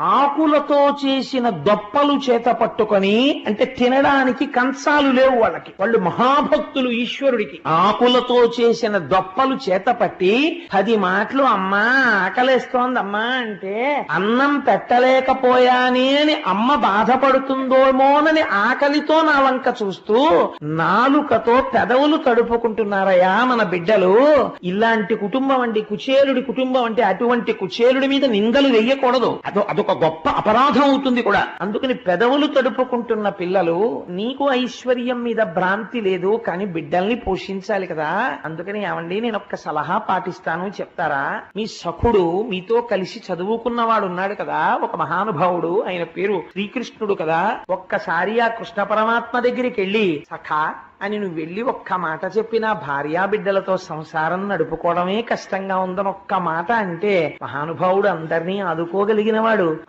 ఆకులతో చేసిన దొప్పలు చేత పట్టుకొని, అంటే తినడానికి కంచాలు లేవు వాళ్ళకి, వాళ్ళు మహాభక్తులు ఈశ్వరుడికి. ఆకులతో చేసిన దొప్పలు చేత పట్టి 10 మాటలు అమ్మా ఆకలేస్తోందమ్మా అంటే, అన్నం పెట్టలేకపోయానే అని అమ్మ బాధపడుతుందోమోనని ఆకలితో నా వంక చూస్తూ నాలుకతో పెదవులు తడుపుకుంటున్నారయ్యా మన బిడ్డలు. ఇలాంటి కుటుంబం అండి కుచేలుడి కుటుంబం అంటే. అటువంటి కుచేలుడి మీద నిందలు వెయ్యకూడదు, అదొక గొప్ప అపరాధం అవుతుంది కూడా. అందుకని పెదవులు తడుపుకుంటున్న పిల్లలు, నీకు ఐశ్వర్యం మీద భ్రాంతి లేదు కానీ బిడ్డల్ని పోషించాలి కదా. అందుకని ఏమండి నేను ఒక్క సలహా పాటిస్తాను చెప్తారా? మీ సఖుడు మీతో కలిసి చదువుకున్నవాడు ఉన్నాడు కదా, ఒక మహానుభావుడు, ఆయన పేరు శ్రీకృష్ణుడు కదా. ఒక్కసారి ఆ కృష్ణ పరమాత్మ దగ్గరికి వెళ్ళి, సఖా అని నువ్వు వెళ్ళి ఒక్క మాట చెప్పినా భార్యా బిడ్డలతో సంసారం నడుపుకోవడమే కష్టంగా ఉందని ఒక్క మాట అంటే, మహానుభావుడు అందరినీ ఆదుకోగలిగిన వాడు.